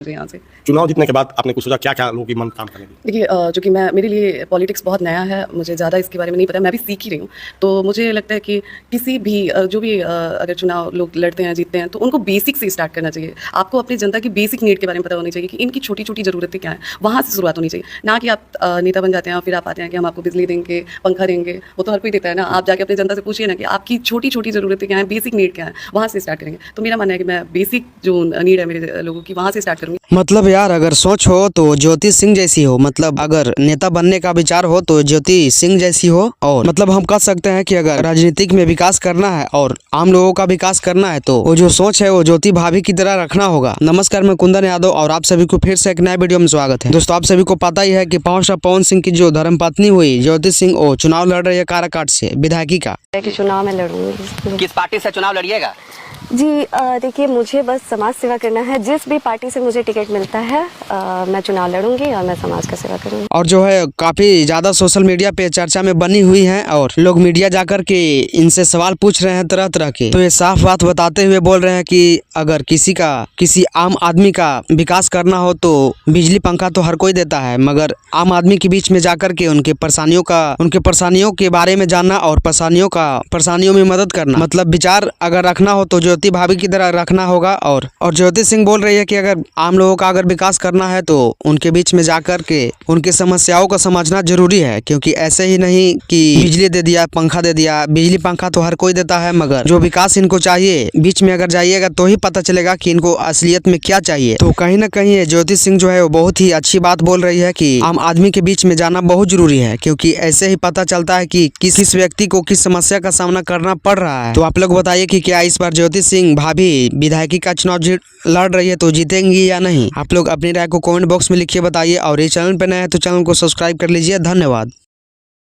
यहाँ से। चुनाव जीतने के बाद आपने कुछ सोचा क्या क्या लोगों की मन काम करने की? देखिए जो कि मेरे लिए पॉलिटिक्स बहुत नया है, मुझे ज़्यादा इसके बारे में नहीं पता, मैं भी सीख ही रही हूँ। तो मुझे लगता है कि किसी भी जो भी अगर चुनाव लोग लड़ते हैं जीतते हैं तो उनको बेसिक से स्टार्ट करना चाहिए। आपको अपनी जनता की बेसिक नीड के बारे में पता होनी चाहिए कि इनकी छोटी छोटी ज़रूरतें क्या हैं, वहाँ से शुरुआत होनी चाहिए। ना कि आप नेता बन जाते हैं फिर आप आते हैं कि हम आपको बिजली देंगे, पंखा देंगे, वो तो हर कोई देता है ना। आप जाके अपनी जनता से पूछिए ना कि आपकी छोटी छोटी ज़रूरतें क्या हैं, बेसिक नीड क्या है, वहाँ से स्टार्ट करेंगे। तो मेरा मानना है कि मैं बेसिक जो नीड है मेरे लोगों की वहाँ से स्टार्ट करूँगी। मतलब यार अगर सोच हो तो ज्योति सिंह जैसी हो, मतलब अगर नेता बनने का विचार हो तो ज्योति सिंह जैसी हो। और मतलब हम कह सकते हैं कि अगर राजनीतिक में विकास करना है और आम लोगों का विकास करना है तो वो जो सोच है वो ज्योति भाभी की तरह रखना होगा। नमस्कार, मैं कुंदन यादव और आप सभी को फिर से एक नए वीडियो में स्वागत है। दोस्तों, आप सभी को पता ही है कि पावर स्टार पवन सिंह की जो धर्मपत्नी हुई ज्योति सिंह वो चुनाव लड़ रही है काराकाट से विधायकी का। चुनाव में लड़ूंगी। किस पार्टी से चुनाव लड़िएगा? जी देखिए, मुझे बस समाज सेवा करना है। जिस भी पार्टी से मुझे टिकट मिलता है मैं चुनाव लड़ूंगी और मैं समाज का सेवा करूंगी। और जो है काफी ज्यादा सोशल मीडिया पे चर्चा में बनी हुई है और लोग मीडिया जाकर के इनसे सवाल पूछ रहे हैं तरह तरह के। तो ये साफ बात बताते हुए बोल रहे हैं कि अगर किसी आम आदमी का विकास करना हो तो बिजली पंखा तो हर कोई देता है, मगर आम आदमी के बीच में जाकर के उनके परेशानियों के बारे में जानना और परेशानियों में मदद करना, मतलब विचार अगर रखना हो तो ज्योति भाभी की तरह रखना होगा। और ज्योति सिंह बोल रही है कि अगर आम लोगों का अगर विकास करना है तो उनके बीच में जाकर के उनकी समस्याओं को समझना जरूरी है, क्योंकि ऐसे ही नहीं कि बिजली दे दिया, पंखा दे दिया। बिजली पंखा तो हर कोई देता है, मगर जो विकास इनको चाहिए बीच में अगर जाइएगा तो ही पता चलेगा कि इनको असलियत में क्या चाहिए। तो कहीं ना कहीं ज्योति सिंह जो है वो बहुत ही अच्छी बात बोल रही है कि आम आदमी के बीच में जाना बहुत जरूरी है, क्योंकि ऐसे ही पता चलता है कि किस व्यक्ति को किस समस्या का सामना करना पड़ रहा है। तो आप लोग बताइए कि क्या इस बार ज्योति सिंह भाभी विधायकी का चुनाव लड़ रही है तो जीतेंगी या नहीं? आप लोग अपनी राय को कमेंट बॉक्स में लिखिए, बताइए। और ये चैनल पे नए हैं तो चैनल को सब्सक्राइब कर लीजिए। धन्यवाद।